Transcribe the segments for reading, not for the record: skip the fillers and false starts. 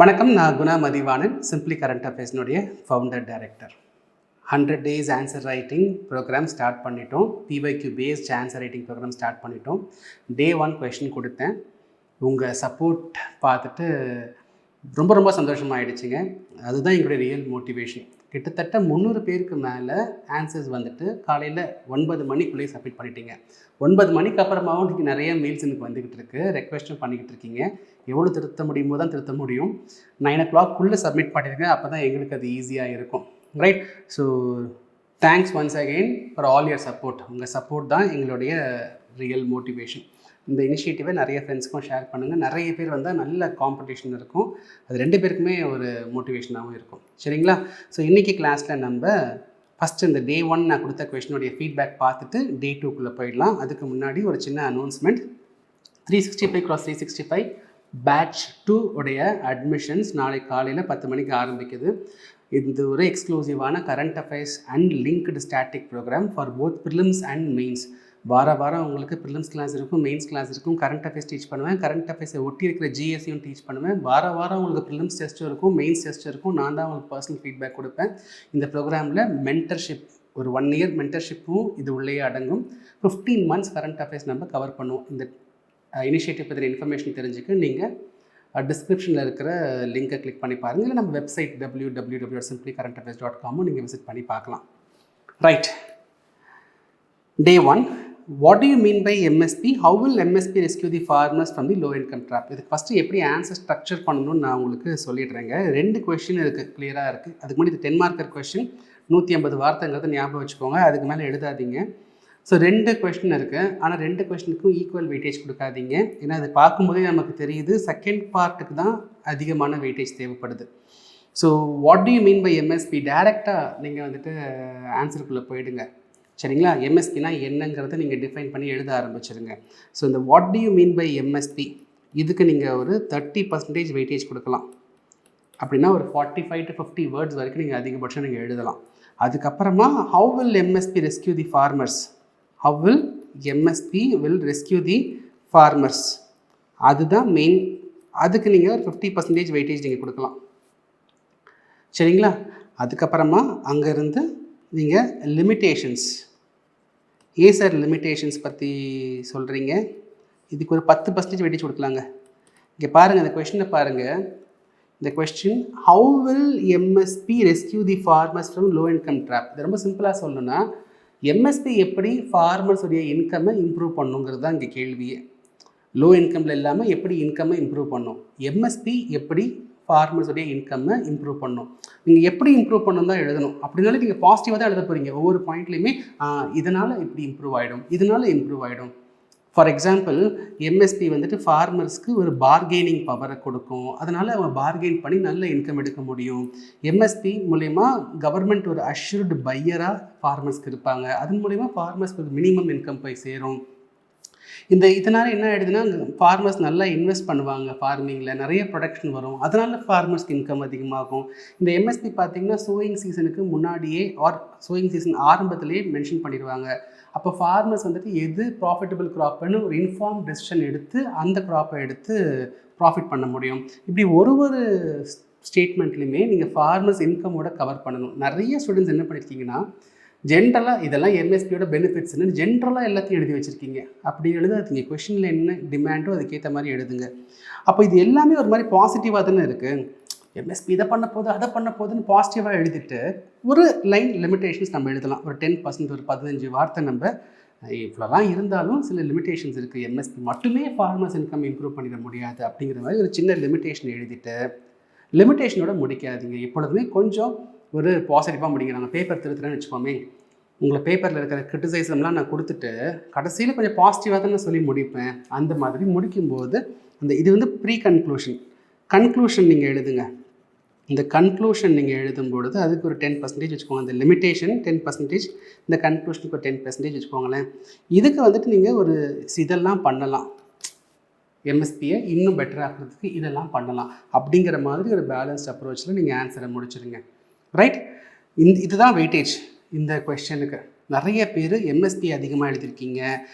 வணக்கம், நான் Guna Mathivanan, simply current அஃபேர்ஸ்னுடைய founder director. 100 days answer writing program start பண்ணிட்டோம். PYQ based answer writing program start பண்ணிட்டோம். Day 1 கொஷின் கொடுத்தேன். உங்கள் சப்போர்ட் பார்த்துட்டு ரொம்ப சந்தோஷமாகிடுச்சிங்க. அதுதான் எங்களுடைய ரியல் மோட்டிவேஷன். கிட்டத்தட்ட 300 பேருக்கு மேலே ஆன்சர்ஸ் வந்துட்டு காலையில் 9 மணிக்குள்ளேயே சப்மிட் பண்ணிட்டீங்க. 9 மணிக்கு அப்புறமாவும் இன்றைக்கி நிறைய மெயில்ஸ் எனக்கு வந்துக்கிட்டு இருக்குது, ரெக்வெஸ்ட்டும் பண்ணிக்கிட்டு இருக்கீங்க. எவ்வளோ திருத்த முடியுமோ தான் திருத்த முடியும். 9 o'clock சப்மிட் பண்ணிடுங்க, அப்போ தான் எங்களுக்கு அது ஈஸியாக இருக்கும். Right. So thanks once again for all your support. உங்கள் சப்போர்ட் தான் எங்களுடைய ரியல் மோட்டிவேஷன். இந்த இனிஷியேட்டிவை நிறைய ஃப்ரெண்ட்ஸ்க்கும் ஷேர் பண்ணுங்கள். நிறைய பேர் வந்தால் நல்ல காம்படிஷன் இருக்கும். அது 2 பேருக்குமே ஒரு மோட்டிவேஷனாகவும் இருக்கும். சரிங்களா? ஸோ இன்றைக்கி கிளாஸில் நம்ம ஃபஸ்ட்டு இந்த Day 1 நான் கொடுத்த கொஷினுடைய ஃபீட்பேக் பார்த்துட்டு Day 2 போயிடலாம். அதுக்கு முன்னாடி ஒரு சின்ன அனௌன்ஸ்மெண்ட். 365x365 பேட்ச் 2 உடைய அட்மிஷன்ஸ் நாளை காலையில் 10 மணிக்கு ஆரம்பிக்குது. இது ஒரு எக்ஸ்க்ளூசிவான current affairs and linked static program for both prelims and mains. வாரம் உங்களுக்கு ப்ரிலிம்ஸ் கிளாஸ் இருக்கும், மெயின்ஸ் கிளாஸ் இருக்கும். கரண்ட் அஃபேர்ஸ் டீச் பண்ணுவேன், கரண்ட் அஃபேர்ஸை ஒட்டி இருக்கிற ஜிஎஸ்சியும் டீச் பண்ணுவேன். வாரம் உங்களுக்கு ப்ரிலிம்ஸ் டெஸ்ட்டும் இருக்கும், மெயின்ஸ் டெஸ்ட்டும் இருக்கும். நான் தான் உங்களுக்கு பர்சனல் ஃபீட்பேக் கொடுப்பேன். இந்த ப்ரோக்ராமில் மென்டர்ஷிப், ஒரு 1 year மென்டர்ஷிப்பும் இது உள்ளே அடங்கும். 15 months கரண்ட் அஃபேர்ஸ் நம்ம கவர் பண்ணுவோம். இந்த இனிஷியேட்டிவ் பற்றின இன்ஃபர்மேஷன் தெரிஞ்சுக்க நீங்கள் டிஸ்கிரிப்ஷனில் இருக்கிற லிங்கை கிளிக் பண்ணி பாருங்கள். இல்லை நம்ம வெப்சைட் www.simplycurrentaffairs.com நீங்கள் விசிட் பண்ணி பார்க்கலாம். Right. Day 1. What do you mean by MSP? How will MSP rescue the farmers from the low income trap? இதுக்கு ஃபஸ்ட்டு எப்படி ஆன்சர் ஸ்ட்ரக்சர் பண்ணணும்னு நான் உங்களுக்கு சொல்லிடுறேங்க. 2 கொஷின் இருக்குது, கிளியராக இருக்குது. அதுக்கு முன்னாடி இது 10 marker கொஷின், 150 வார்த்தைங்கிறத ஞாபகம் வச்சுக்கோங்க. அதுக்கு மேலே எழுதாதீங்க. ஸோ 2 கொஷின் இருக்குது, ஆனால் 2 கொஷினுக்கும் ஈக்குவல் வெயிட்டேஜ் கொடுக்காதீங்க. ஏன்னா அது பார்க்கும்போதே நமக்கு தெரியுது செகண்ட் பார்ட்டுக்கு தான் அதிகமான வெயிட்டேஜ் தேவைப்படுது. So what do you mean by MSP? டைரெக்டாக நீங்கள் வந்துட்டு ஆன்சருக்குள்ளே போயிடுங்க. சரிங்களா? எம்எஸ்பினா என்னங்கிறத நீங்கள் டிஃபைன் பண்ணி எழுத ஆரம்பிச்சிருங்க. ஸோ இந்த what do you mean by MSP இதுக்கு நீங்கள் ஒரு 30% வெயிட்டேஜ் கொடுக்கலாம். அப்படின்னா ஒரு 45 to 50 வேர்ட்ஸ் வரைக்கும் நீங்கள் அதிகபட்சம் நீங்கள் எழுதலாம். அதுக்கப்புறமா how will MSP rescue the farmers? How will MSP will rescue the farmers? அதுதான் மெயின். அதுக்கு நீங்கள் ஒரு 50% வெயிட்டேஜ் நீங்கள் கொடுக்கலாம். சரிங்களா? அதுக்கப்புறமா அங்கேருந்து நீங்கள் லிமிட்டேஷன்ஸ், சார் லிமிட்டேஷன்ஸ் பற்றி சொல்கிறீங்க, இதுக்கு ஒரு 10% வெயிட்டேஜ் கொடுக்கலாங்க. இங்கே பாருங்கள், இந்த கொஷினை பாருங்கள். இந்த question how will MSP rescue the farmers from low income drop. இது ரொம்ப சிம்பிளாக சொல்லணும்னா எம்எஸ்பி எப்படி ஃபார்மர்ஸுடைய இன்கம்மை இம்ப்ரூவ் பண்ணுங்கிறது தான் இங்கே கேள்வியே. லோ இன்கமில் இல்லாமல் எப்படி இன்கம்மை இம்ப்ரூவ் பண்ணும், எம்எஸ்பி எப்படி ஃபார்மர்ஸுடைய இன்கம்மை இம்ப்ரூவ் பண்ணும். நீங்கள் எப்படி இம்ப்ரூவ் பண்ணணும் தான் எழுதணும். அப்படினாலே நீங்கள் பாசிட்டிவாக தான் எழுத போகிறீங்க. ஒவ்வொரு பாயிண்ட்லேயுமே இதனால் இப்படி இம்ப்ரூவ் ஆகிடும், இதனால் இம்ப்ரூவ் ஆகிடும். ஃபார் எக்ஸாம்பிள், எம்எஸ்பி வந்துட்டு ஃபார்மர்ஸ்க்கு ஒரு பார்கெனிங் பவரை கொடுக்கும். அதனால் அவங்க பார்கெயின் பண்ணி நல்ல இன்கம் எடுக்க முடியும். எம்எஸ்பி மூலயமா கவர்மெண்ட் ஒரு அஷ்யூர்டு பையராக ஃபார்மர்ஸ்க்கு இருப்பாங்க. அதன் மூலயமா ஃபார்மர்ஸ்க்கு ஒரு மினிமம் இன்கம் போய் சேரும். இதனால் என்ன ஆகிடுதுன்னா, ஃபார்மர்ஸ் நல்லா இன்வெஸ்ட் பண்ணுவாங்க, ஃபார்மிங்கில் நிறைய ப்ரொடக்ஷன் வரும். அதனால் ஃபார்மர்ஸ்க்கு இன்கம் அதிகமாகும். இந்த எம்எஸ்பி பார்த்திங்கன்னா சோயிங் சீசனுக்கு முன்னாடியே சோயிங் சீசன் ஆரம்பத்திலேயே மென்ஷன் பண்ணிடுவாங்க. அப்போ ஃபார்மர்ஸ் வந்துட்டு எது ப்ராஃபிட்டபிள் க்ராப்னு ஒரு இன்ஃபார்ம் டெசிஷன் எடுத்து அந்த க்ராப்பை எடுத்து ப்ராஃபிட் பண்ண முடியும். இப்படி ஒரு ஸ்டேட்மெண்ட்லையுமே நீங்கள் ஃபார்மர்ஸ் இன்கமோட கவர் பண்ணணும். நிறைய ஸ்டூடெண்ட்ஸ் என்ன பண்ணியிருக்கீங்கன்னா, ஜென்ரலாக இதெல்லாம் எம்எஸ்பியோட பெனிஃபிட்ஸ்ன்னு ஜென்ரலாக எல்லாத்தையும் எழுதி வச்சுருக்கீங்க. அப்படி எழுதாதீங்க. கொஷினில் என்ன டிமாண்டோ அதுக்கேற்ற மாதிரி எழுதுங்க. அப்போ இது எல்லாமே ஒரு மாதிரி பாசிட்டிவாக தானே இருக்குது. எம்எஸ்பி இதை பண்ண போது அதை பண்ண போதுன்னு பாசிட்டிவாக எழுதிட்டு ஒரு லைன் லிமிட்டேஷன்ஸ் நம்ம எழுதலாம். ஒரு 10%, ஒரு 15 வார்த்தை நம்ம இவ்வளோலாம் இருந்தாலும் சில லிமிட்டேஷன்ஸ் இருக்குது. எம்எஸ்பி மட்டுமே ஃபார்மர்ஸ் இன்கம் இம்ப்ரூவ் பண்ணிட முடியாது அப்படிங்கிற மாதிரி ஒரு சின்ன லிமிட்டேஷன் எழுதிட்டு லிமிட்டேஷனோட முடிக்காதீங்க. எப்பொழுதுமே கொஞ்சம் ஒரு பாசிட்டிவாக முடிங்க. நாங்கள் பேப்பர் திருத்துறேன்னு வச்சுக்கோமே, உங்களை பேப்பரில் இருக்கிற கிரிட்டிசைசம்லாம் நான் கொடுத்துட்டு கடைசியில் கொஞ்சம் பாசிட்டிவாக தான் நான் சொல்லி முடிப்பேன். அந்த மாதிரி முடிக்கும்போது இது வந்து ப்ரீ கன்க்ளூஷன் நீங்கள் எழுதுங்க. இந்த கன்க்ளூஷன் நீங்கள் எழுதும்பொழுது அதுக்கு ஒரு 10% வச்சுக்கோங்க. அந்த லிமிட்டேஷன் 10%, இந்த கன்க்ளூஷனுக்கு ஒரு 10% வச்சுக்கோங்களேன். இதுக்கு வந்துட்டு நீங்கள் ஒரு இதெல்லாம் பண்ணலாம், எம்எஸ்பியை இன்னும் பெட்டர் ஆகிறதுக்கு இதெல்லாம் பண்ணலாம் அப்படிங்கிற மாதிரி ஒரு பேலன்ஸ்ட் அப்ரோச்சில் நீங்கள் ஆன்சரை முடிச்சிருங்க. ரைட். இதுதான் வெயிட்டேஜ் இந்த கொஸ்டினுக்கு. நிறைய பேர் எம்எஸ்பி அதிகமாக எழுதியிருக்கீங்க.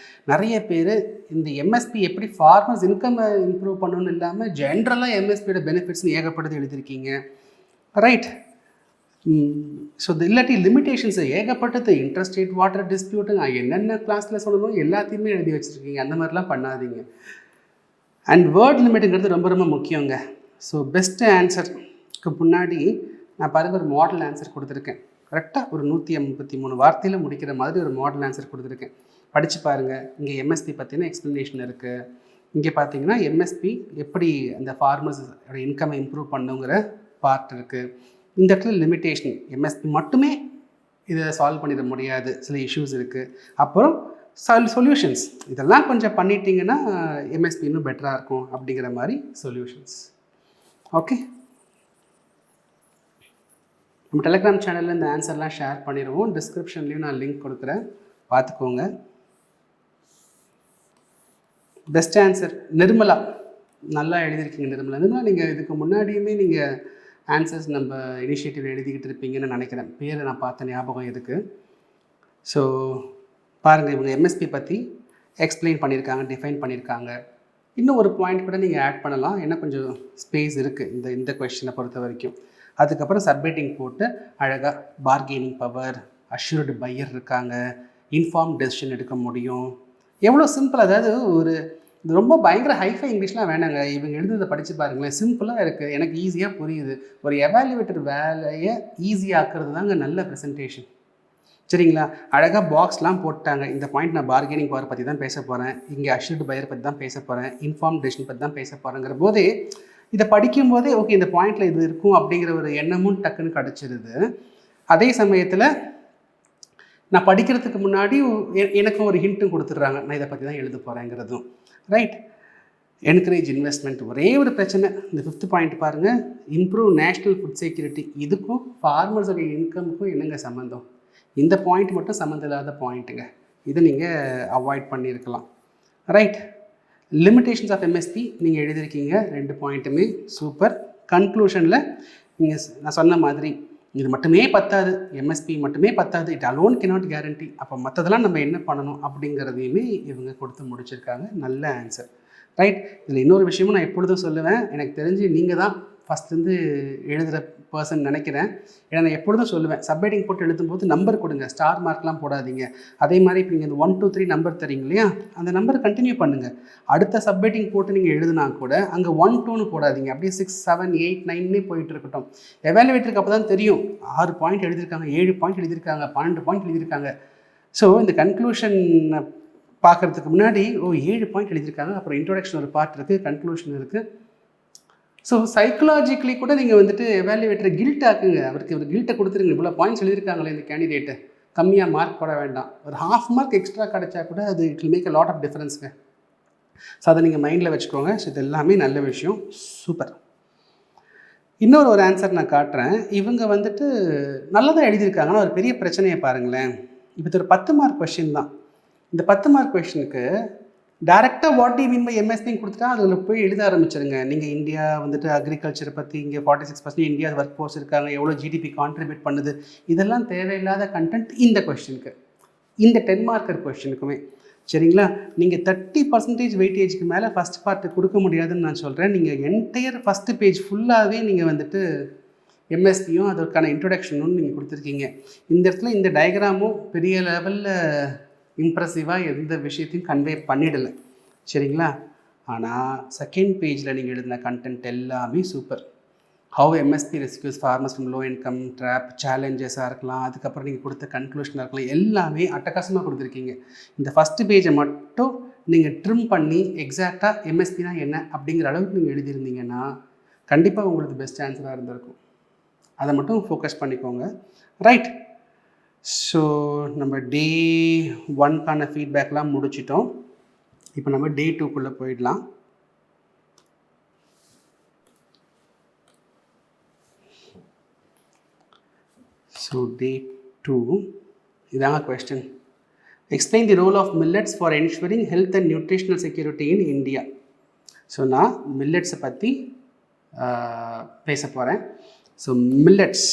நிறைய பேர் இந்த எம்எஸ்பி எப்படி ஃபார்மர்ஸ் இன்கம் இம்ப்ரூவ் பண்ணணும்னு இல்லாமல் ஜென்ரலாக எம்எஸ்பியோட பெனிஃபிட்ஸ்னு ஏகப்பட்டது எழுதியிருக்கீங்க. ரைட். ஸோ இல்லாட்டி லிமிடேஷன்ஸ் ஏகப்பட்டது, இன்ட்ரெஸ்ட் ரேட், வாட்டர் டிஸ்பியூட்டு, நான் என்னென்ன கிளாஸில் சொல்லணும் எல்லாத்தையுமே எழுதி வச்சுருக்கீங்க. அந்த மாதிரிலாம் பண்ணாதீங்க. அண்ட் வேர்ட் லிமிட்டுங்கிறது ரொம்ப ரொம்ப முக்கியங்க. ஸோ பெஸ்ட்டு ஆன்சருக்கு முன்னாடி நான் பாருங்கள் ஒரு மாடல் ஆன்சர் கொடுத்துருக்கேன். கரெக்டாக ஒரு 153 வார்த்தையில் முடிக்கிற மாதிரி ஒரு மாடல் ஆன்சர் கொடுத்துருக்கேன். படித்து பாருங்கள். இங்கே எம்எஸ்பி பற்றின எக்ஸ்ப்ளனேஷன் இருக்குது. இங்கே பார்த்தீங்கன்னா எம்எஸ்பி எப்படி அந்த ஃபார்மர்ஸோட இன்கம்மை இம்ப்ரூவ் பண்ணுங்கிற பார்ட் இருக்குது. இந்த இடத்துல லிமிட்டேஷன், எம்எஸ்பி மட்டுமே இதை சால்வ் பண்ணிட முடியாது, சில இஷ்யூஸ் இருக்குது. அப்புறம் சொல்யூஷன்ஸ், இதெல்லாம் கொஞ்சம் பண்ணிட்டீங்கன்னா எம்எஸ்பி இன்னும் பெட்டராக இருக்கும் அப்படிங்கிற மாதிரி சொல்யூஷன்ஸ். ஓகே, நம்ம டெலிகிராம் சேனலில் இந்த ஆன்சர்லாம் ஷேர் பண்ணிடுவோம். டிஸ்கிரிப்ஷன்லேயும் நான் லிங்க் கொடுக்குறேன், பார்த்துக்கோங்க. பெஸ்ட் ஆன்சர் நிர்மலா, நல்லா எழுதியிருக்கீங்க நிர்மலா. நீங்கள் இதுக்கு முன்னாடியுமே நீங்கள் ஆன்சர்ஸ் நம்ம இனிஷியேட்டிவ் எழுதிக்கிட்டு இருப்பீங்கன்னு நினைக்கிறேன். பேரை நான் பார்த்த ஞாபகம் இருக்குது. ஸோ பாருங்கள், இவங்க எம்எஸ்பி பற்றி எக்ஸ்பிளைன் பண்ணியிருக்காங்க, டிஃபைன் பண்ணியிருக்காங்க. இன்னும் ஒரு பாயிண்ட் கூட நீங்கள் ஆட் பண்ணலாம், ஏன்னா கொஞ்சம் ஸ்பேஸ் இருக்குது இந்த கொஸ்டினை பொறுத்த வரைக்கும். அதுக்கப்புறம் சப்மிட்டிங் போட்டு அழகாக பார்கெனிங் பவர், அஷ்யூர்டு பையர் இருக்காங்க, இன்ஃபார்ம் டெசிஷன் எடுக்க முடியும். எவ்வளோ சிம்பிள். அதாவது ஒரு ரொம்ப பயங்கர ஹைஃபை இங்கிலீஷ்லாம் வேணாங்க. இவங்க எழுதுறதை படித்து பாருங்களேன், சிம்பிளாக இருக்குது, எனக்கு ஈஸியாக புரியுது. ஒரு எவாலுவேட்டர் வேலையை ஈஸியாக்குறது தாங்க நல்ல ப்ரெசன்டேஷன். சரிங்களா? அழகாக பாக்ஸ்லாம் போட்டாங்க. இந்த பாயிண்ட் நான் பார்கெனிங் பவர் பற்றி தான் பேச போகிறேன், இங்கே அஷ்யூர்டு பையர் பற்றி தான் பேச போகிறேன், இன்ஃபார்ம் டெசிஷன் பற்றி தான் பேச போகிறேங்கிற போதே இதை படிக்கும்போதே ஓகே இந்த பாயிண்டில் இது இருக்கும் அப்படிங்கிற ஒரு எண்ணமும் டக்குன்னு கிடச்சிருது. அதே சமயத்தில் நான் படிக்கிறதுக்கு முன்னாடி எனக்கும் ஒரு ஹிண்ட்டும் கொடுத்துட்றாங்க, நான் இதை பற்றி தான் எழுத போகிறேங்கிறதும். ரைட். Encourage investment. ஒரே ஒரு பிரச்சனை, இந்த 5th பாயிண்ட் பாருங்கள், இம்ப்ரூவ் நேஷ்னல் ஃபுட் செக்யூரிட்டி. இதுக்கும் ஃபார்மர்ஸோடைய இன்கமுக்கும் என்னங்க சம்மந்தம்? இந்த பாயிண்ட் மட்டும் சம்மந்தம் இல்லாத பாயிண்ட்டுங்க. இதை நீங்கள் அவாய்ட் பண்ணியிருக்கலாம். ரைட். லிமிட்டேஷன்ஸ் ஆஃப் எம்எஸ்பி நீங்கள் எழுதியிருக்கீங்க, 2 பாயிண்ட்டுமே சூப்பர். கன்க்ளூஷனில் நீங்கள் நான் சொன்ன மாதிரி இது மட்டுமே பத்தாது, எம்எஸ்பி மட்டுமே பத்தாது, இட் அலோன் cannot guarantee. அப்போ மற்றதெல்லாம் நம்ம என்ன பண்ணணும் அப்படிங்கிறதையுமே இவங்க கொடுத்து முடிச்சிருக்காங்க. நல்ல ஆன்சர். ரைட். இதில் இன்னொரு விஷயமும் நான் எப்பொழுதும் சொல்லுவேன், எனக்கு தெரிஞ்சு நீங்கள் தான் ஃபஸ்ட்லேருந்து எழுதுகிற பர்சன் நினைக்கிறேன். ஏன்னா நான் எப்பொழுதும் சொல்லுவேன், சப்ஹெட்டிங் போட்டு எழுதும்போது நம்பர் கொடுங்க, ஸ்டார் மார்க்லாம் போடாதீங்க. அதே மாதிரி இப்போ நீங்கள் இந்த 1 2 3 நம்பர் தரீங்க இல்லையா, அந்த நம்பர் கண்டினியூ பண்ணுங்கள். அடுத்த சப்ஹெட்டிங் போட்டு நீங்கள் எழுதுனா கூட அங்கே 1 2ன்னு போடாதீங்க, அப்படியே 6 7 8 9னே போயிட்டு இருக்கட்டும். எவாலுவேட்டருக்கு அப்போ தான் தெரியும் 6 பாயிண்ட் எழுதியிருக்காங்க, 7 பாயிண்ட் எழுதியிருக்காங்க, 12 பாயிண்ட் எழுதியிருக்காங்க. ஸோ இந்த கன்க்ளூஷன் பார்க்குறதுக்கு முன்னாடி 7 பாயிண்ட் எழுதியிருக்காங்க, அப்புறம் இன்ட்ரோடக்ஷன் ஒரு பார்ட் இருக்குது, கன்க்ளூஷன் இருக்குது. ஸோ சைக்கலாஜிக்கலி கூட நீங்கள் வந்துட்டு எவாலுவேட்டரை கில்ட் ஆக்குங்க. அவருக்கு ஒரு கில்ட்டை கொடுத்துருங்க. இவ்வளோ பாயிண்ட்ஸ் எழுதியிருக்காங்களே இந்த கேண்டிடேட்டு, கம்மியாக மார்க் போட வேண்டாம், ஒரு ½ மார்க் எக்ஸ்ட்ரா கிடச்சா கூட அது it will make a lot of டிஃப்ரென்ஸுங்க. ஸோ அதை நீங்கள் மைண்டில் வச்சுக்கோங்க. ஸோ இது எல்லாமே நல்ல விஷயம். சூப்பர். இன்னொரு ஆன்சர் நான் காட்டுறேன். இவங்க வந்துட்டு நல்லா தான் எழுதியிருக்காங்கன்னா ஒரு பெரிய பிரச்சனையை பாருங்களேன். இப்போ இது ஒரு 10 மார்க் கொஷின் தான். இந்த 10 மார்க் கொஷினுக்கு டேரெக்டாக வாட் யூ மீன் பை எம்எஸ்பின்னு கொடுத்துட்டா அதில் போய் எழுத ஆரம்பிச்சிருங்க. நீங்கள் இந்தியா வந்துட்டு அக்ரிகல்ச்சரை பற்றி, இங்கே 46% இந்தியா ஒர்க் ஃபோர்ஸ் இருக்காங்க, எவ்வளோ ஜிடிபி கான்ட்ரிபியூட் பண்ணுது, இதெல்லாம் தேவையில்லாத கண்டென்ட் இந்த கொஸ்டினுக்கு, இந்த 10 மார்க்கர் கொஸ்டினுக்குமே. சரிங்களா? நீங்கள் 30% வெயிட்டேஜுக்கு மேலே ஃபஸ்ட் பார்ட்டு கொடுக்க முடியாதுன்னு நான் சொல்கிறேன். நீங்கள் என்டையர் ஃபஸ்ட்டு பேஜ் ஃபுல்லாகவே நீங்கள் வந்துட்டு எம்எஸ்பியும் அதற்கான இன்ட்ரொடக்ஷனும் நீங்கள் கொடுத்துருக்கீங்க. இந்த இடத்துல இந்த டயக்ராமும் பெரிய லெவலில் இம்ப்ரெசிவாக எந்த விஷயத்தையும் கன்வே பண்ணிடலை. சரிங்களா? ஆனால் செகண்ட் பேஜில் நீங்கள் எழுதின கண்டென்ட் எல்லாமே super. How MSP rescues farmers from low income drop, சேலஞ்சஸாக இருக்கலாம், அதுக்கப்புறம் நீங்கள் கொடுத்த கன்க்ளூஷனாக இருக்கலாம், எல்லாமே அட்டகாசமாக கொடுத்துருக்கீங்க. இந்த ஃபஸ்ட்டு பேஜை மட்டும் நீங்கள் ட்ரிம் பண்ணி எக்ஸாக்டாக எம்எஸ்பினா என்ன அப்படிங்கிற அளவுக்கு நீங்கள் எழுதியிருந்தீங்கன்னா கண்டிப்பாக உங்களுக்கு பெஸ்ட் ஆன்சராக இருந்திருக்கும். அதை மட்டும் ஃபோக்கஸ் பண்ணிக்கோங்க. ரைட். ஸோ நம்ம டே 1க்கான ஃபீட்பேக்லாம் முடிச்சிட்டோம். இப்போ நம்ம டே 2க்குள்ளே போயிடலாம். ஸோ டே 2 இதாங்க question. Explain the role of millets for ensuring health and nutritional security in India. So நான் மில்லட்ஸை பற்றி பேச போகிறேன். ஸோ மில்லட்ஸ்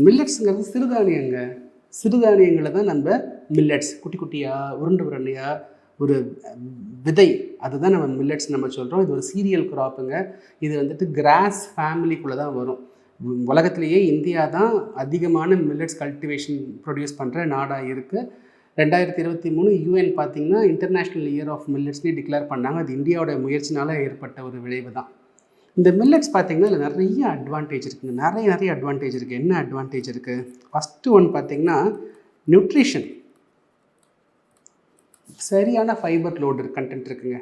மில்லட்ஸுங்கிறது சிறுதானியங்களை தான் நம்ம மில்லட்ஸ் குட்டி குட்டியாக உருண்டையாக ஒரு விதை அதுதான் நம்ம மில்லட்ஸ் நம்ம சொல்கிறோம். இது ஒரு சீரியல் க்ராப்புங்க. இது வந்துட்டு கிராஸ் ஃபேமிலிக்குள்ளே தான் வரும். உலகத்திலேயே இந்தியா தான் அதிகமான மில்லட்ஸ் கல்டிவேஷன் ப்ரொடியூஸ் பண்ணுற நாடாக இருக்குது. 2023 யூஎன் பார்த்திங்கன்னா இன்டர்நேஷ்னல் இயர் ஆஃப் மில்லட்ஸ்னே டிக்ளேர் பண்ணாங்க. அது இந்தியாவோட முயற்சினால் ஏற்பட்ட ஒரு விளைவு தான். இந்த மில்லட்ஸ் பார்த்திங்கன்னா இதில் நிறைய அட்வான்டேஜ் இருக்குங்க. நிறைய அட்வான்டேஜ் இருக்குது. என்ன அட்வான்டேஜ் இருக்குது? ஃபஸ்ட்டு ஒன் பார்த்திங்கன்னா நியூட்ரிஷன். சரியான ஃபைபர் லோடு கண்டென்ட் இருக்குங்க.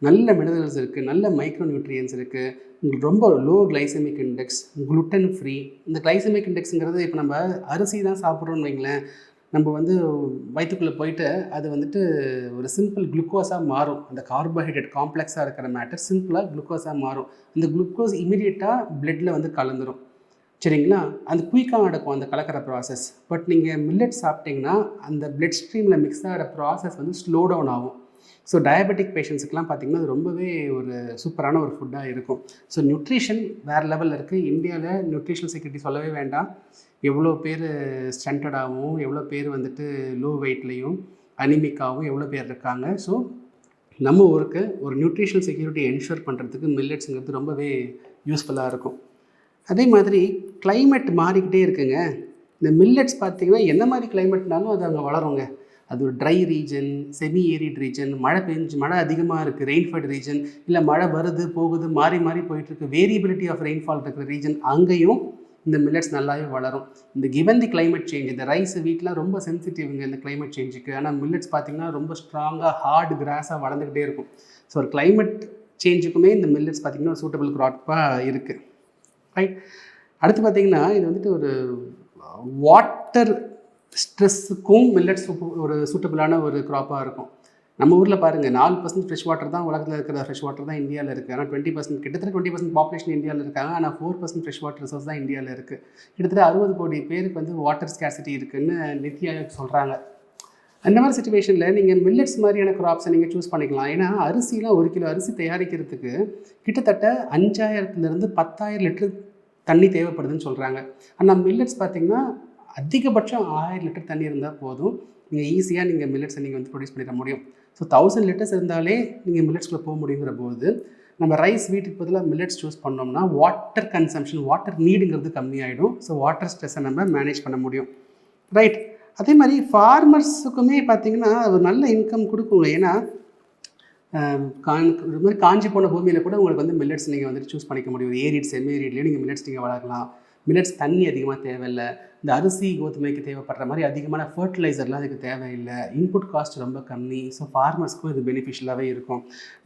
நல்ல மினரல்ஸ் இருக்குது, நல்ல மைக்ரோ நியூட்ரியன்ஸ் இருக்குது, உங்களுக்கு ரொம்ப low glycemic index, gluten free. இந்த கிளைசமிக் இண்டெக்ஸுங்கிறது இப்போ நம்ம அரிசி தான் சாப்பிட்றோன்னு வைங்களேன், நம்ம வந்து வயிற்றுக்குள்ளே போயிட்டு அது வந்துட்டு ஒரு சிம்பிள் குளுக்கோஸாக மாறும். அந்த கார்போஹைட்ரேட் காம்ப்ளெக்ஸாக இருக்கிற மேட்டர் சிம்பிளாக குளுக்கோஸாக மாறும். அந்த குளுக்கோஸ் இமீடியட்டாக பிளட்டில் வந்து கலந்துரும். சரிங்களா? அந்த குயிக்காக நடக்கும் அந்த கலக்கிற ப்ராசஸ். பட் நீங்கள் மில்லட் சாப்பிட்டிங்கன்னா அந்த பிளட் ஸ்ட்ரீமில் மிக்ஸ் ஆகிற ப்ராசஸ் வந்து ஸ்லோ டவுன் ஆகும். ஸோ டயபெட்டிக் பேஷண்ட்ஸுக்கெலாம் பார்த்திங்கன்னா அது ரொம்பவே ஒரு சூப்பரான ஒரு ஃபுட்டாக இருக்கும். ஸோ நியூட்ரிஷன் வேறு லெவலில் இருக்குது. இந்தியாவில் நியூட்ரிஷனல் செக்யூரிட்டி சொல்லவே வேண்டாம். எவ்வளோ பேர் ஸ்டண்டடாகவும், எவ்வளோ பேர் வந்துட்டு லோ வெயிட்லேயும் அனிமிக்காகவும் எவ்வளோ பேர் இருக்காங்க. ஸோ நம்ம ஊருக்கு ஒரு நியூட்ரிஷனல் செக்யூரிட்டி என்ஷூர் பண்ணுறதுக்கு மில்லட்ஸுங்கிறது ரொம்பவே யூஸ்ஃபுல்லாக இருக்கும். அதே மாதிரி கிளைமேட் மாறிக்கிட்டே இருக்குங்க. இந்த மில்லட்ஸ் பார்த்திங்கன்னா என்ன மாதிரி கிளைமேட்னாலும் அது அங்கே வளருங்க. அது ஒரு try region, semi arid region, மழை அதிகமாக இருக்குது ரெயின்ஃபெட் ரீஜன், இல்லை மழை வருது போகுது மாறி போயிட்டுருக்கு, வேரியபிலிட்டி ஆஃப் ரெயின்ஃபால் இருக்கிற ரீஜன், அங்கேயும் இந்த மில்லட்ஸ் நல்லாவே வளரும். இந்த கிவன் தி கிளைமேட் சேஞ்ச், இந்த ரைஸ் வீட்லாம் ரொம்ப சென்சிட்டிவ்ங்க இந்த கிளைமேட் சேஞ்சுக்கு. ஆனால் மில்லட்ஸ் பார்த்திங்கன்னா ரொம்ப ஸ்ட்ராங்காக ஹார்டு கிராஸாக வளர்ந்துக்கிட்டே இருக்கும். ஸோ ஒரு கிளைமேட் சேஞ்சுக்குமே இந்த மில்லட்ஸ் பார்த்திங்கன்னா ஒரு சூட்டபிள் க்ராப்பாக இருக்குது. ரைட். அடுத்து பார்த்திங்கன்னா இது வந்துட்டு ஒரு வாட்டர் ஸ்ட்ரெஸ்ஸுக்கும் மில்லட்ஸ் ஒரு சூட்டபிளான ஒரு க்ராப்பாக இருக்கும். நம்ம ஊரில் பாருங்கள் 4% ஃப்ரெஷ் வாட்டர் தான் உலகத்தில் இருக்கிற ஃப்ரெஷ் வாட்டர் தான் இந்தியாவில் இருக்குது. ஆனால் 20% கிட்டத்தட்ட 20% பாப்புலேஷன் இந்தியாவில் இருக்காங்க. ஆனால் 4% ஃப்ரெஷ் வாட்டர் ரிசோர்ஸ் தான் இந்தியாவில் இருக்குது. கிட்டத்தட்ட 60 கோடி பேருக்கு வந்து வாட்டர் ஸ்கேர்சிட்டி இருக்குதுன்னு நித்தி ஆயோக் சொல்கிறாங்க. அந்த மாதிரி சுச்சுவேஷனில் நீங்கள் மில்லட்ஸ் மாதிரியான க்ராப்ஸை நீங்கள் சூஸ் பண்ணிக்கலாம். ஏன்னா அரிசிலாம் 1 கிலோ அரிசி தயாரிக்கிறதுக்கு கிட்டத்தட்ட 5000 to 10,000 லிட்டர் தண்ணி தேவைப்படுதுன்னு சொல்கிறாங்க. ஆனால் மில்லட்ஸ் பார்த்திங்கன்னா அதிகபட்சம் 1000 லிட்டர் தண்ணி இருந்தால் போதும். நீங்கள் ஈஸியாக நீங்கள் மில்லட்ஸை நீங்கள் வந்து ப்ரொடியூஸ் பண்ணிட முடியும். ஸோ 1000 லிட்டர்ஸ் இருந்தாலே நீங்கள் மில்லட்ஸ்குள்ளே போக முடியுங்கிற போது நம்ம ரைஸ் வீட்டுக்கு பதிலாக மில்லட்ஸ் சூஸ் பண்ணோம்னா வாட்டர் கன்சம்ஷன், வாட்டர் நீடுங்கிறது கம்மியாகிடும். ஸோ வாட்டர் ஸ்ட்ரெஸ்ஸை நம்ம மேனேஜ் பண்ண முடியும். ரைட். அதே மாதிரி ஃபார்மர்ஸுக்குமே பார்த்திங்கன்னா ஒரு நல்ல இன்கம் கொடுக்குங்க. ஏன்னா இது மாதிரி காஞ்சி போன பூமியில் கூட உங்களுக்கு வந்து மில்லட்ஸ் நீங்கள் வந்துட்டு சூஸ் பண்ணிக்க முடியும். ஏரிட் செமி ஏரிட்லேயே நீங்கள் மில்லட்ஸ் நீங்கள் வளர்க்கலாம். மில்லட்ஸ் தண்ணி அதிகமாக தேவையில்லை. இந்த அரிசி கோதுமைக்கு தேவைப்படுற மாதிரி அதிகமான ஃபர்டிலைசர்லாம் அதுக்கு தேவையில்லை. இன்புட் காஸ்ட் ரொம்ப கம்மி. ஸோ ஃபார்மர்ஸ்க்கும் இது பெனிஃபிஷியலாகவே இருக்கும்.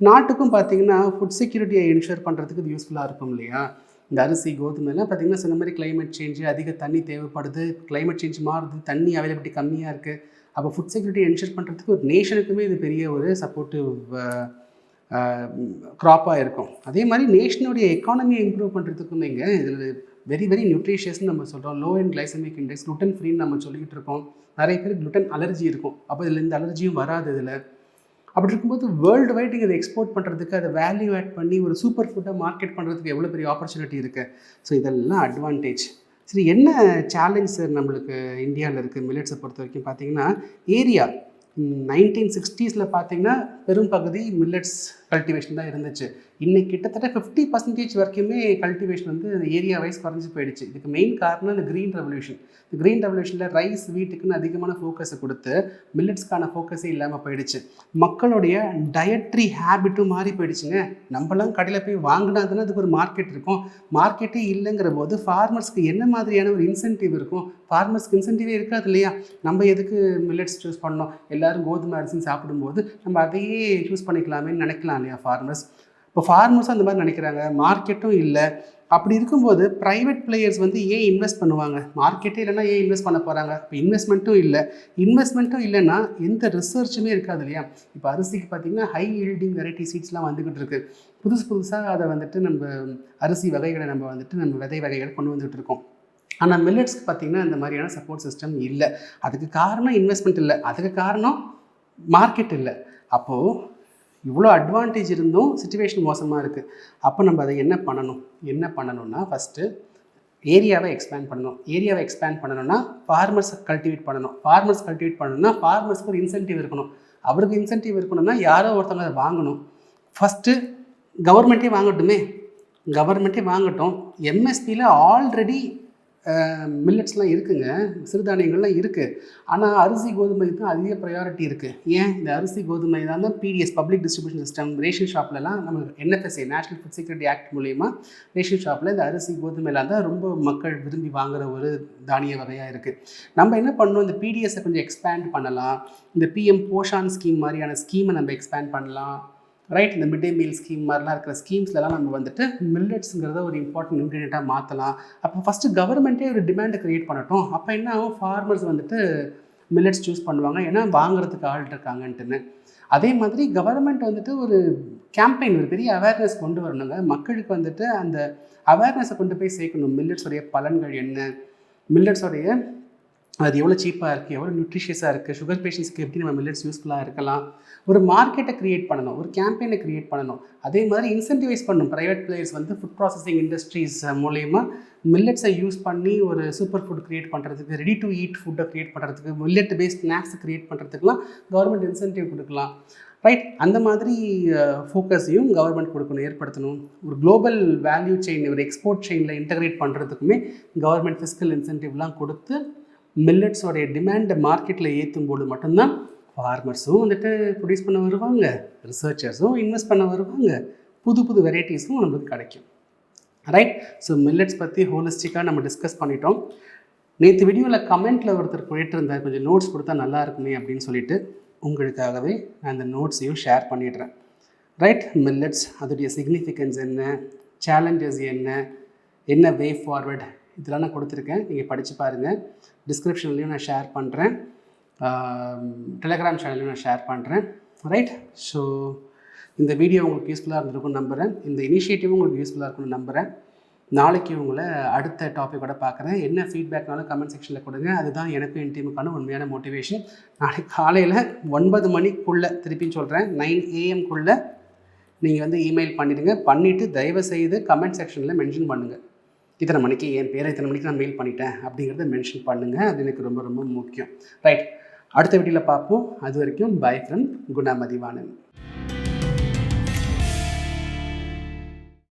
நாட்டுக்கும் பார்த்திங்கன்னா ஃபுட் செக்யூரிட்டியை என்ஷூர் பண்ணுறதுக்கு இது யூஸ்ஃபுல்லாக இருக்கும் இல்லையா? இந்த அரிசி கோதுமைலாம் பார்த்திங்கன்னா சொன்ன மாதிரி கிளைமேட் சேஞ்சு, அதிக தண்ணி தேவைப்படுது, கிளைமேட் சேஞ்ச் மாறுது, தண்ணி அவைலபிலிட்டி கம்மியாக இருக்குது. அப்போ ஃபுட் செக்யூரிட்டி என்ஷூர் பண்ணுறதுக்கு ஒரு நேஷனுக்குமே இது பெரிய ஒரு சப்போர்ட்டிவ் க்ராப்பாக இருக்கும். அதே மாதிரி நேஷனுடைய எக்கானமியை இம்ப்ரூவ் பண்ணுறதுக்குமே இங்கே இதில் வெரி நியூட்ரிஷியஸ்ன்னு நம்ம சொல்கிறோம். Low and glycemic index, gluten ஃப்ரீன்னு நம்ம சொல்லிக்கிட்டு இருக்கோம். நிறைய பேர் குளுட்டன் அலர்ஜி இருக்கும். அப்போ இதில் இந்த அலர்ஜியும் வராது இதில். அப்படி இருக்கும்போது வேர்ல்டு வைட் இதை எக்ஸ்போர்ட் பண்ணுறதுக்கு, அதை வேல்யூ ஆட் பண்ணி ஒரு சூப்பர் ஃபுட்டை மார்க்கெட் பண்ணுறதுக்கு எவ்வளோ பெரிய ஆப்பர்ச்சுனிட்டி இருக்குது. ஸோ இதெல்லாம் அட்வான்டேஜ். சரி, என்ன சேலஞ்ச் சார் நம்மளுக்கு இந்தியாவில் இருக்குது மில்லட்ஸை பொறுத்த வரைக்கும் பார்த்தீங்கன்னா ஏரியா. 1960s பார்த்தீங்கன்னா பெரும் பகுதி மில்லட்ஸ் கல்டிவேஷன் தான் இருந்துச்சு. இன்றைக்கி கிட்டத்தட்ட 50% வரைக்குமே கல்டிவேஷன் வந்து ஏரியா வைஸ் குறைஞ்சி போயிடுச்சு. இதுக்கு மெயின் காரணம் இந்த க்ரீன் ரெவல்யூஷன். இந்த க்ரீன் ரெவல்யூஷனில் ரைஸ் வீட்டுக்குன்னு அதிகமான ஃபோக்கஸை கொடுத்து மில்லட்ஸ்க்கான ஃபோக்கஸே இல்லாமல் போயிடுச்சு. மக்களுடைய டயட்ரி ஹேபிட்டும் மாறி போயிடுச்சுங்க. நம்மளாம் கடையில் போய் வாங்கினா தானே அதுக்கு ஒரு மார்க்கெட் இருக்கும். மார்க்கெட்டே இல்லைங்கிற போது ஃபார்மர்ஸ்க்கு என்ன மாதிரியான ஒரு இன்சென்டிவ் இருக்கும்? ஃபார்மர்ஸ்க்கு இன்சென்டிவே இருக்காது இல்லையா? நம்ம எதுக்கு மில்லட்ஸ் சூஸ் பண்ணோம்? எல்லோரும் கோதுமை அரிசின்னு சாப்பிடும்போது நம்ம அதையே சூஸ் பண்ணிக்கலாமேன்னு நினைக்கலாம் இல்லையா ஃபார்மர்ஸ்? இப்போ ஃபார்மர்ஸும் அந்த மாதிரி நினைக்கிறாங்க. மார்க்கெட்டும் இல்லை. அப்படி இருக்கும்போது ப்ரைவேட் பிளேயர்ஸ் வந்து ஏன் இன்வெஸ்ட் பண்ணுவாங்க? மார்க்கெட்டே இல்லைன்னா ஏன் இன்வெஸ்ட் பண்ண போகிறாங்க? இப்போ இன்வெஸ்ட்மெண்ட்டும் இல்லைன்னா எந்த ரிசர்ச்சுமே இருக்காது இல்லையா? இப்போ அரிசிக்கு பார்த்திங்கன்னா ஹை ஈல்டிங் வெரைட்டி சீட்ஸ்லாம் வந்துக்கிட்டு இருக்குது. புதுசாக அதை வந்துட்டு நம்ம அரிசி வகைகளை நம்ம வந்துட்டு நம்ம விதை வகைகளை கொண்டு வந்துகிட்டு இருக்கோம். ஆனால் மில்லட்ஸ்க்கு பார்த்திங்கன்னா இந்த மாதிரியான சப்போர்ட் சிஸ்டம் இல்லை. அதுக்கு காரணம் இன்வெஸ்ட்மெண்ட் இல்லை, அதுக்கு காரணம் மார்க்கெட் இல்லை. அப்போது இவ்வளோ அட்வான்டேஜ் இருந்தும் சிச்சுவேஷன் மோசமாக இருக்குது. அப்போ நம்ம அதை என்ன பண்ணணும்னா ஃபஸ்ட்டு ஏரியாவை எக்ஸ்பேண்ட் பண்ணணும். ஏரியாவை எக்ஸ்பேண்ட் பண்ணணும்னா ஃபார்மர்ஸை கல்டிவேட் பண்ணணும். ஃபார்மர்ஸ்க்கு ஒரு இன்சென்டிவ் இருக்கணும். அவருக்கு இன்சென்டிவ் இருக்கணும்னா யாரோ ஒருத்தவங்க அதை வாங்கணும். ஃபஸ்ட்டு கவர்மெண்ட்டே வாங்கட்டும். எம்எஸ்பியில் ஆல்ரெடி மில்லட்ஸ்லாம் இருக்குங்க, சிறுதானியங்கள்லாம் இருக்குது. ஆனால் அரிசி கோதுமை தான் அதிக ப்ரையாரிட்டி இருக்குது. ஏன்? இந்த அரிசி கோதுமை தான் PDS public distribution system ration ஷாப்லலாம் நம்ம NFSA national food security act மூலயமா ரேஷன் ஷாப்பில் இந்த அரிசி கோதுமைலாம் தான் ரொம்ப மக்கள் விரும்பி வாங்குகிற ஒரு தானிய வகையாக இருக்குது. நம்ம என்ன பண்ணணும், இந்த பிடிஎஸை கொஞ்சம் எக்ஸ்பேண்ட் பண்ணலாம். இந்த PM போஷான் ஸ்கீம் மாதிரியான ஸ்கீமை நம்ம எக்ஸ்பேண்ட் பண்ணலாம். ரைட், இந்த மிட் டே மீல் ஸ்கீம் மாதிரிலாம் இருக்கிற ஸ்கீம்ஸ்லாம் நம்ம வந்துட்டு மில்லட்ஸுங்கிறத ஒரு இம்பார்ட்டன்ட் இன்க்ரீடியண்ட்டாக மாற்றலாம். அப்போ ஃபஸ்ட்டு கவர்மெண்ட்டே ஒரு டிமாண்டை க்ரியேட் பண்ணட்டும். அப்போ என்ன ஆகும், ஃபார்மர்ஸ் வந்துட்டு மில்லட்ஸ் சூஸ் பண்ணுவாங்க, ஏன்னா வாங்குறதுக்கு ஆள் இருக்காங்கன்ட்டுன்னு. அதே மாதிரி கவர்மெண்ட் வந்துட்டு ஒரு கேம்பெயின், ஒரு பெரிய அவேர்னஸ் கொண்டு வரணுங்க. மக்களுக்கு வந்துட்டு அந்த அவேர்னஸை கொண்டு போய் சேர்க்கணும். மில்லட்ஸோடைய பலன்கள் என்ன, மில்லட்ஸோடைய அது எவ்வளோ சீப்பாக இருக்குது, எவ்வளோ நியூட்ரிஷியஸாக இருக்குது, சுகர் பேஷண்ட்ஸ்க்கு எப்படி நம்ம மில்லட்ஸ் யூஸ்ஃபுல்லாக இருக்கலாம். ஒரு மார்க்கெட்டை க்ரியேட் பண்ணணும், ஒரு கேம்பெயினை க்ரியேட் பண்ணணும். அதே மாதிரி இன்சென்டிவைஸ் பண்ணணும். ப்ரைவேட் பிளேயர்ஸ் வந்து ஃபுட் ப்ராசஸிங் இண்டஸ்ட்ரீஸ் மூலயமா மில்லட்ஸை யூஸ் பண்ணி ஒரு சூப்பர் ஃபுட் க்ரியேட் பண்ணுறதுக்கு, ரெடி டு ஈட் ஃபுட்டை க்ரியேட் பண்ணுறதுக்கு, மில்லட் பேஸ்ட் ஸ்நாக்ஸை க்ரியேட் பண்ணுறதுக்குலாம் கவர்மெண்ட் இன்சென்டிவ் கொடுக்கலாம். ரைட், அந்த மாதிரி ஃபோக்கஸையும் கவர்மெண்ட் கொடுக்கணும், ஏற்படுத்தணும். ஒரு குளோபல் வேல்யூ செயின், ஒரு எக்ஸ்போர்ட் செயினில் இன்டகிரேட் பண்ணுறதுக்குமே கவர்மெண்ட் ஃபிஸ்கல் இன்சென்டிவ்லாம் கொடுத்து மில்லட்ஸோடைய டிமாண்டை மார்க்கெட்டில் ஏற்றும் போது மட்டும்தான் ஃபார்மர்ஸும் வந்துட்டு ப்ரொடியூஸ் பண்ண வருவாங்க, ரிசர்ச்சர்ஸும் இன்வெஸ்ட் பண்ண வருவாங்க, புது புது வெரைட்டிஸும் நம்மளுக்கு கிடைக்கும். ரைட், ஸோ மில்லட்ஸ் பற்றி ஹோலிஸ்டிக்காக நம்ம டிஸ்கஸ் பண்ணிட்டோம். நேற்று வீடியோவில் கமெண்ட்டில் ஒருத்தர் போயிட்டுருந்தார், கொஞ்சம் நோட்ஸ் கொடுத்தா நல்லா இருக்குமே அப்படின்னு சொல்லிட்டு உங்களுக்காகவே நான் அந்த நோட்ஸையும் ஷேர் பண்ணிடுறேன். ரைட், மில்லட்ஸ் அதோடைய சிக்னிஃபிகன்ஸ் என்ன, சேலஞ்சஸ் என்ன வே ஃபார்வர்ட், இதெல்லாம் நான் கொடுத்துருக்கேன். நீங்கள் படித்து பாருங்கள். டிஸ்கிரிப்ஷன்லேயும் நான் ஷேர் பண்ணுறேன், டெலிகிராம் சேனல்லையும் நான் ஷேர் பண்ணுறேன். ரைட், ஸோ இந்த வீடியோ உங்களுக்கு யூஸ்ஃபுல்லாக இருந்திருக்கும்னு நம்புகிறேன். இந்த இனிஷியேட்டிவும் உங்களுக்கு யூஸ்ஃபுல்லாக இருக்கும்னு நம்புகிறேன். நாளைக்கு உங்களை அடுத்த டாப்பிக்கோட பார்க்குறேன். என்ன ஃபீட்பேக்னாலும் கமெண்ட் செக்ஷனில் கொடுங்க. அதுதான் எனக்கும் என் டீமுக்கான உண்மையான மோட்டிவேஷன். நாளைக்கு காலையில் 9 மணிக்குள்ளே, திருப்பின்னு சொல்கிறேன், 9 AM நீங்கள் வந்து இமெயில் பண்ணிவிட்டு தயவுசெய்து கமெண்ட் செக்ஷனில் மென்ஷன் பண்ணுங்கள். இத்தனை மணிக்கு என் பேரை இத்தனை மணிக்கு நான் மெயில் பண்ணிட்டேன் அப்படிங்கிறத மென்ஷன் பண்ணுங்கள். அது எனக்கு ரொம்ப ரொம்ப முக்கியம். ரைட், அடுத்த வீடியோவில் பார்ப்போம். அது வரைக்கும் பை ஃப்ரம் குணா மதிவாணன்.